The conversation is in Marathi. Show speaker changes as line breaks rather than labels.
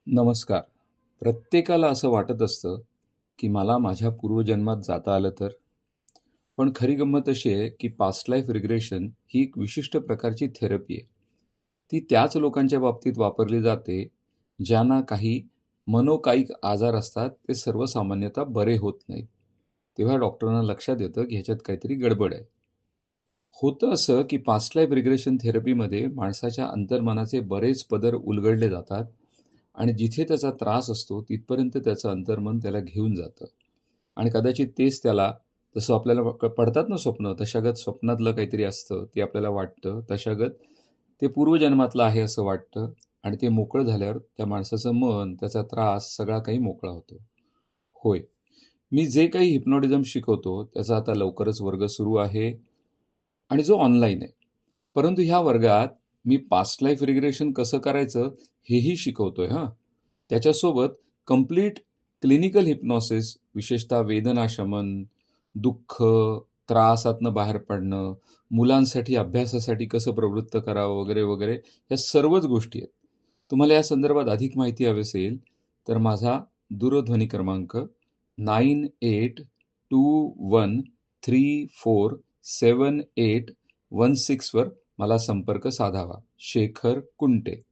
नमस्कार. प्रत्येकाला असं वाटत असतं, की मला माझ्या पूर्वजन्मात जाता आलं तर? पण खरी गंमत अशी आहे, की पास्ट लाईफ रिग्रेशन ही एक विशिष्ट प्रकारची थेरपी आहे. ती त्याच लोकांच्या बाबतीत वापरली जाते, ज्यांना काही मनोकायिक आजार असतात, ते सर्वसामान्यतः बरे होत नाहीत. तेव्हा डॉक्टरांना लक्षात येतं, की ह्याच्यात काहीतरी गडबड आहे. होतं असं, की पास्ट लाईफ रिग्रेशन थेरपीमध्ये माणसाच्या अंतर्मनाचे बरेच पदर उलगडले जातात आणि जिथे त्याचा त्रास असतो, तिथपर्यंत त्याचं अंतर्मन त्याला घेऊन जातं. आणि कदाचित तेच त्याला जसं आपल्याला पडतात ना स्वप्न, तशागत स्वप्नातलं काहीतरी असतं, ते आपल्याला वाटतं. तशागत ते पूर्वजन्मातलं आहे असं वाटतं आणि ते मोकळं झाल्यावर त्या माणसाचं मन, त्याचा त्रास सगळा काही मोकळा होतो. होय. मी जे काही हिप्नोटिझम शिकवतो, त्याचा आता लवकरच वर्ग सुरू आहे आणि जो ऑनलाईन आहे. परंतु ह्या वर्गात मी पास्ट लाईफ रिग्रेशन कसं करायचं हेही शिकवतोय हां. त्याच्यासोबत कंप्लीट क्लिनिकल हिप्नॉसिस, विशेषतः वेदनाशमन, दुःख, त्रासातनं बाहेर पडणं, मुलांसाठी अभ्यासासाठी कसं प्रवृत्त करावं वगैरे, वगैरे या सर्वच गोष्टी आहेत. तुम्हाला या संदर्भात अधिक माहिती हवी असेल, तर माझा दूरध्वनी क्रमांक 9821347816 वर मला संपर्क साधावा. शेखर कुंटे.